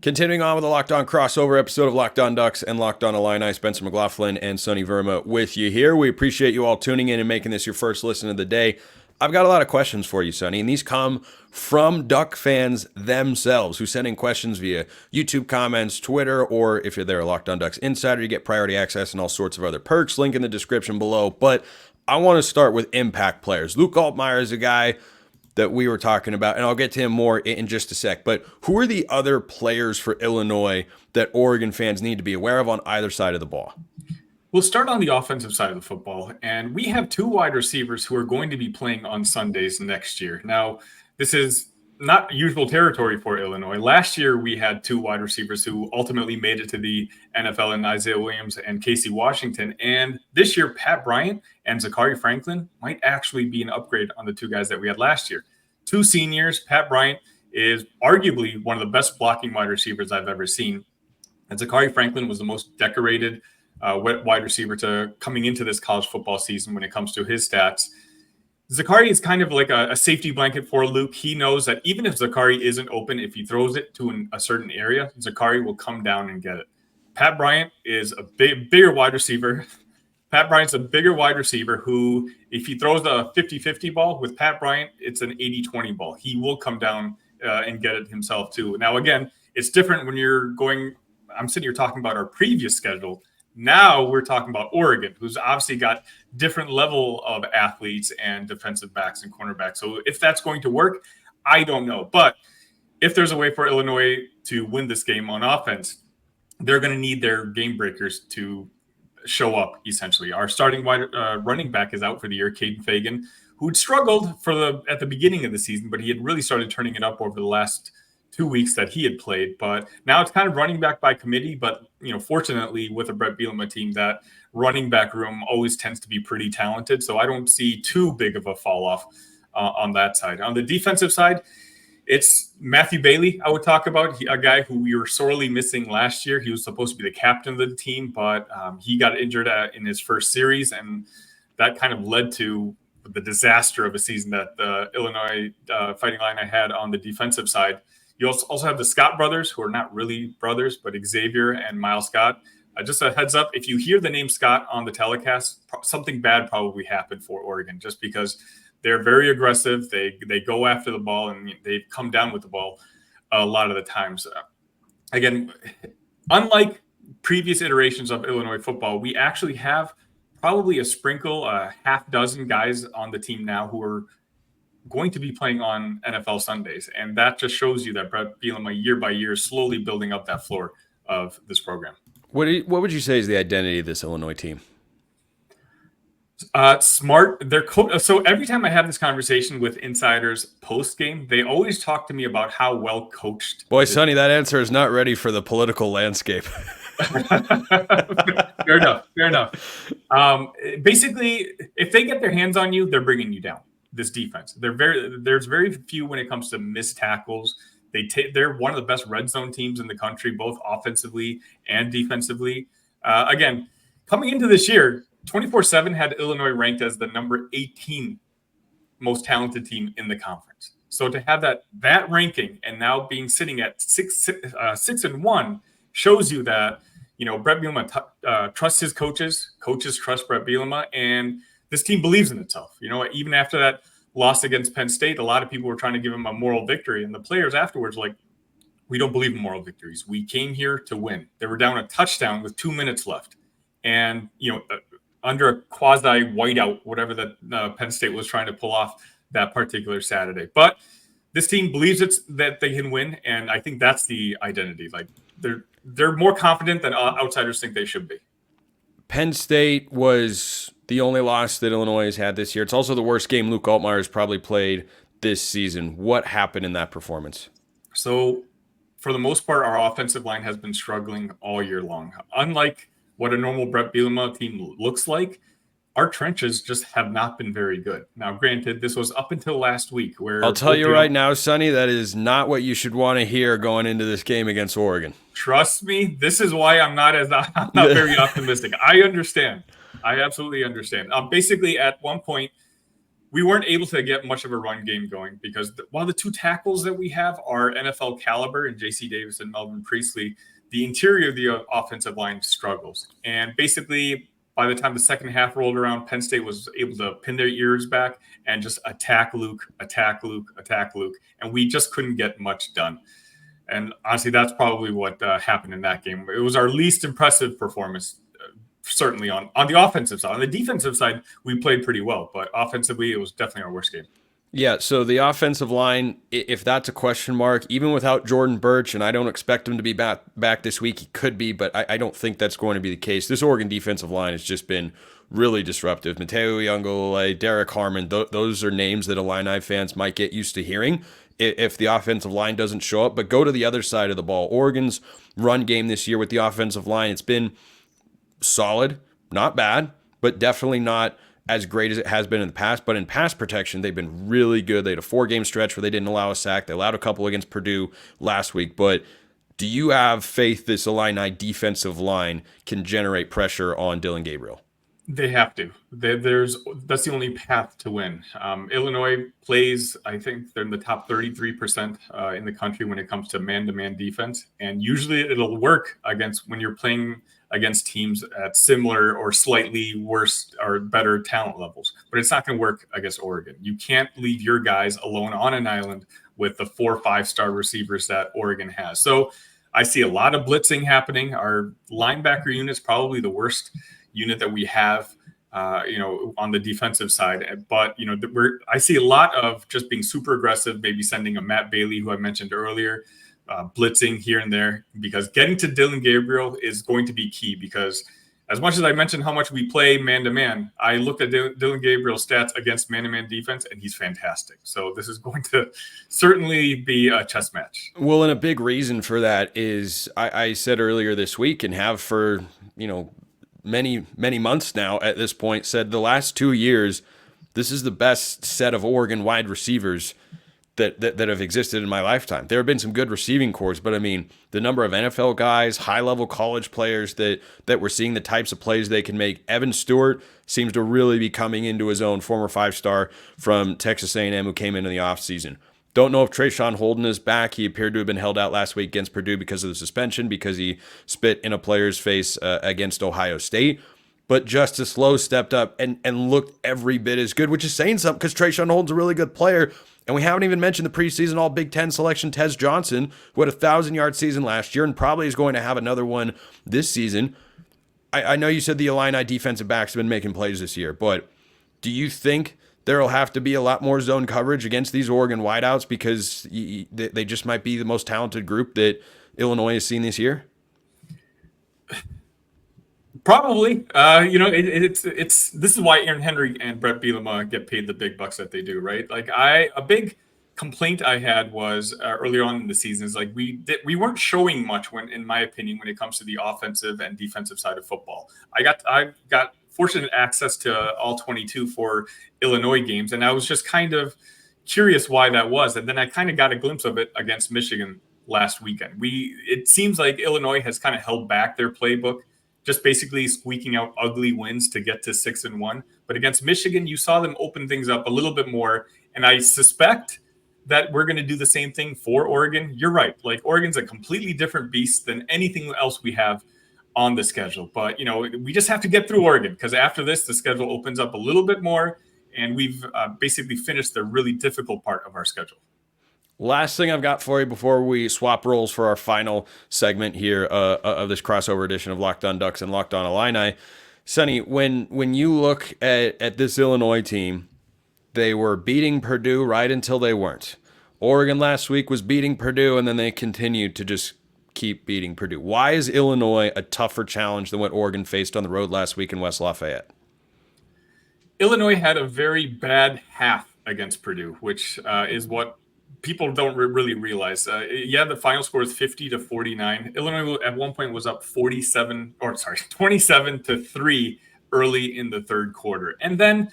Continuing on with the Locked On crossover episode of Locked On Ducks and Locked On Illini, Spencer McLaughlin and Sunny Verma with you here. We appreciate you all tuning in and making this your first listen of the day. I've got a lot of questions for you, Sunny, and these come from Duck fans themselves who send in questions via YouTube comments, Twitter, or if you're there, a Locked On Ducks Insider, you get priority access and all sorts of other perks. Link in the description below. But I want to start with impact players. Luke Altmaier is a guy that we were talking about, and I'll get to him more in just a sec. But who are the other players for Illinois that Oregon fans need to be aware of on either side of the ball? We'll start on the offensive side of the football, and we have two wide receivers who are going to be playing on Sundays next year. Now, this is not usual territory for Illinois. Last year, we had two wide receivers who ultimately made it to the NFL in Isaiah Williams and Casey Washington. And this year, Pat Bryant and Zachary Franklin might actually be an upgrade on the two guys that we had last year. Two seniors. Pat Bryant is arguably one of the best blocking wide receivers I've ever seen. And Zachary Franklin was the most decorated wide receiver to coming into this college football season when it comes to his stats. Zachary is kind of like a safety blanket for Luke. He knows that even if Zachary isn't open, if he throws it to a certain area, Zachary will come down and get it. Pat Bryant is a bigger wide receiver. Pat Bryant's a bigger wide receiver who, if he throws a 50-50 ball with Pat Bryant, it's an 80-20 ball. He will come down and get it himself too. Now, again, it's different when you're going – I'm sitting here talking about our previous schedule. Now we're talking about Oregon, who's obviously got different level of athletes and defensive backs and cornerbacks. So if that's going to work, I don't know. But if there's a way for Illinois to win this game on offense, they're going to need their game breakers to show up, essentially. Our starting running back is out for the year, Caden Fagan, who'd struggled at the beginning of the season, but he had really started turning it up over the last 2 weeks that he had played. But now it's kind of running back by committee. But, fortunately with a Bret Bielema team, that running back room always tends to be pretty talented. So I don't see too big of a fall off on that side. On the defensive side, it's Matthew Bailey I would talk about, a guy who we were sorely missing last year. He was supposed to be the captain of the team, but he got injured in his first series, and that kind of led to the disaster of a season that the Illinois Fighting Illini had on the defensive side. You also have the Scott brothers, who are not really brothers, but Xavier and Miles Scott. Just a heads up, if you hear the name Scott on the telecast, something bad probably happened for Oregon, just because they're very aggressive. They go after the ball, and they come down with the ball a lot of the times. Again, unlike previous iterations of Illinois football, we actually have probably a half dozen guys on the team now who are going to be playing on NFL Sundays. And that just shows you that Bret Bielema year by year is slowly building up that floor of this program. What would you say is the identity of this Illinois team? Smart. So every time I have this conversation with insiders post game, they always talk to me about how well coached. Boy, Sonny, that answer is not ready for the political landscape. Fair enough. Basically, if they get their hands on you, they're bringing you down. This defense, there's very few when it comes to missed tackles. They're one of the best red zone teams in the country, both offensively and defensively. Again, coming into this year, 24/7 had Illinois ranked as the number 18 most talented team in the conference. So to have that ranking and now being sitting at 6-1 shows you that Bret Bielema trusts his coaches trust Bret Bielema, and this team believes in itself. Even after that loss against Penn State, a lot of people were trying to give him a moral victory. And the players afterwards were like, we don't believe in moral victories. We came here to win. They were down a touchdown with 2 minutes left. And, under a quasi whiteout, whatever that Penn State was trying to pull off that particular Saturday. But this team believes that they can win. And I think that's the identity. Like they're more confident than outsiders think they should be. Penn State was the only loss that Illinois has had this year. It's also the worst game Luke Altmaier has probably played this season. What happened in that performance? So, for the most part, our offensive line has been struggling all year long. Unlike what a normal Bret Bielema team looks like, our trenches just have not been very good. Now, granted, this was up until last week. Where I'll tell you right now, Sonny, that is not what you should want to hear going into this game against Oregon. Trust me, this is why I'm not very optimistic. I understand. I absolutely understand. Basically, at one point, we weren't able to get much of a run game going because while the two tackles that we have are NFL caliber in J.C. Davis and Melvin Priestley, the interior of the offensive line struggles. And basically, by the time the second half rolled around, Penn State was able to pin their ears back and just attack Luke. And we just couldn't get much done. And honestly, that's probably what happened in that game. It was our least impressive performance, certainly on the offensive side. On the defensive side, we played pretty well, but offensively, it was definitely our worst game. Yeah, so the offensive line, if that's a question mark, even without Jordan Birch, and I don't expect him to be back this week, he could be, but I don't think that's going to be the case. This Oregon defensive line has just been really disruptive. Mateo Iungolele, Derek Harmon, those are names that Illini fans might get used to hearing if the offensive line doesn't show up. But go to the other side of the ball. Oregon's run game this year with the offensive line, it's been solid, not bad, but definitely not as great as it has been in the past. But in pass protection, they've been really good. They had a 4-game stretch where they didn't allow a sack. They allowed a couple against Purdue last week. But do you have faith this Illini defensive line can generate pressure on Dillon Gabriel? They have to. That's the only path to win. Illinois plays, I think they're in the top 33% in the country when it comes to man-to-man defense. And usually it'll work when you're playing against teams at similar or slightly worse or better talent levels. But it's not going to work against Oregon. You can't leave your guys alone on an island with the 4 or 5-star receivers that Oregon has. So I see a lot of blitzing happening. Our linebacker unit is probably the worst unit that we have, on the defensive side. But, I see a lot of just being super aggressive, maybe sending a Matt Bailey, who I mentioned earlier, blitzing here and there, because getting to Dillon Gabriel is going to be key. Because as much as I mentioned how much we play man-to-man, I looked at Dillon Gabriel's stats against man-to-man defense, and he's fantastic. So this is going to certainly be a chess match. Well, and a big reason for that is I said earlier this week, and have for, many, many months now at this point, said the last 2 years, this is the best set of Oregon wide receivers that have existed in my lifetime. There have been some good receiving corps, but I mean, the number of NFL guys, high-level college players that we're seeing, the types of plays they can make. Evan Stewart seems to really be coming into his own, former 5-star from Texas A&M who came into the offseason. Don't know if Trayshawn Holden is back. He appeared to have been held out last week against Purdue because of the suspension, because he spit in a player's face against Ohio State. But Justice Lowe stepped up and looked every bit as good, which is saying something, because Trayshawn Holden's a really good player. And we haven't even mentioned the preseason All Big Ten selection, Tez Johnson, who had a 1,000-yard season last year and probably is going to have another one this season. I know you said the Illini defensive backs have been making plays this year, but do you think there will have to be a lot more zone coverage against these Oregon wideouts because they just might be the most talented group that Illinois has seen this year? Probably. This is why Aaron Henry and Bret Bielema get paid the big bucks that they do, right? Like a big complaint I had was earlier on in the season is like we weren't showing much in my opinion, when it comes to the offensive and defensive side of football. I got fortunate access to all 22 for Illinois games, and I was just kind of curious why that was. And then I kind of got a glimpse of it against Michigan last weekend. It seems like Illinois has kind of held back their playbook, just basically squeaking out ugly wins to get to 6-1. But against Michigan, you saw them open things up a little bit more. And I suspect that we're going to do the same thing for Oregon. You're right. Like, Oregon's a completely different beast than anything else we have on the schedule. But, we just have to get through Oregon, because after this, the schedule opens up a little bit more. And we've basically finished the really difficult part of our schedule. Last thing I've got for you before we swap roles for our final segment here of this crossover edition of Locked On Ducks and Locked On Illini. Sunny, when you look at this Illinois team, they were beating Purdue right until they weren't. Oregon last week was beating Purdue, and then they continued to just keep beating Purdue. Why is Illinois a tougher challenge than what Oregon faced on the road last week in West Lafayette? Illinois had a very bad half against Purdue, which is what people don't really realize. The final score is 50-49. Illinois at one point was up 27-3 early in the third quarter. And then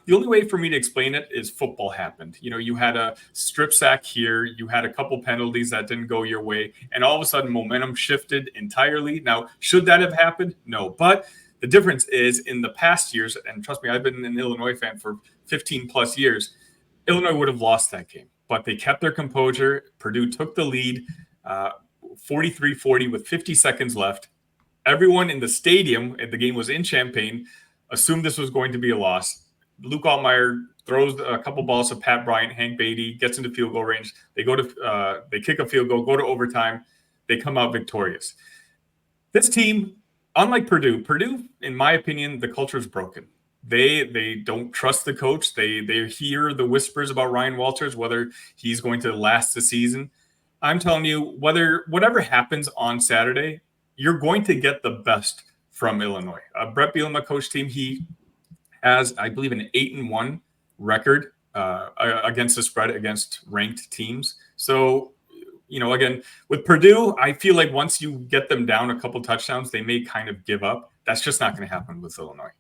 the only way for me to explain it is football happened. You had a strip sack here, you had a couple penalties that didn't go your way, and all of a sudden momentum shifted entirely. Now, should that have happened? No. But the difference is, in the past years, and trust me, I've been an Illinois fan for 15 plus years, Illinois would have lost that game. But they kept their composure. Purdue took the lead 43-40 with 50 seconds left. Everyone in the stadium, the game was in Champaign, assumed this was going to be a loss. Luke Altmaier throws a couple balls to Pat Bryant, Hank Beatty, gets into field goal range. They kick a field goal, go to overtime. They come out victorious. This team, unlike Purdue, in my opinion, the culture is broken. They don't trust the coach. They hear the whispers about Ryan Walters, whether he's going to last the season. I'm telling you, whatever happens on Saturday, you're going to get the best from Illinois. Bret Bielema coach team, he has, I believe, an 8-1 record against the spread against ranked teams. So, again, with Purdue, I feel like once you get them down a couple touchdowns, they may kind of give up. That's just not going to happen with Illinois.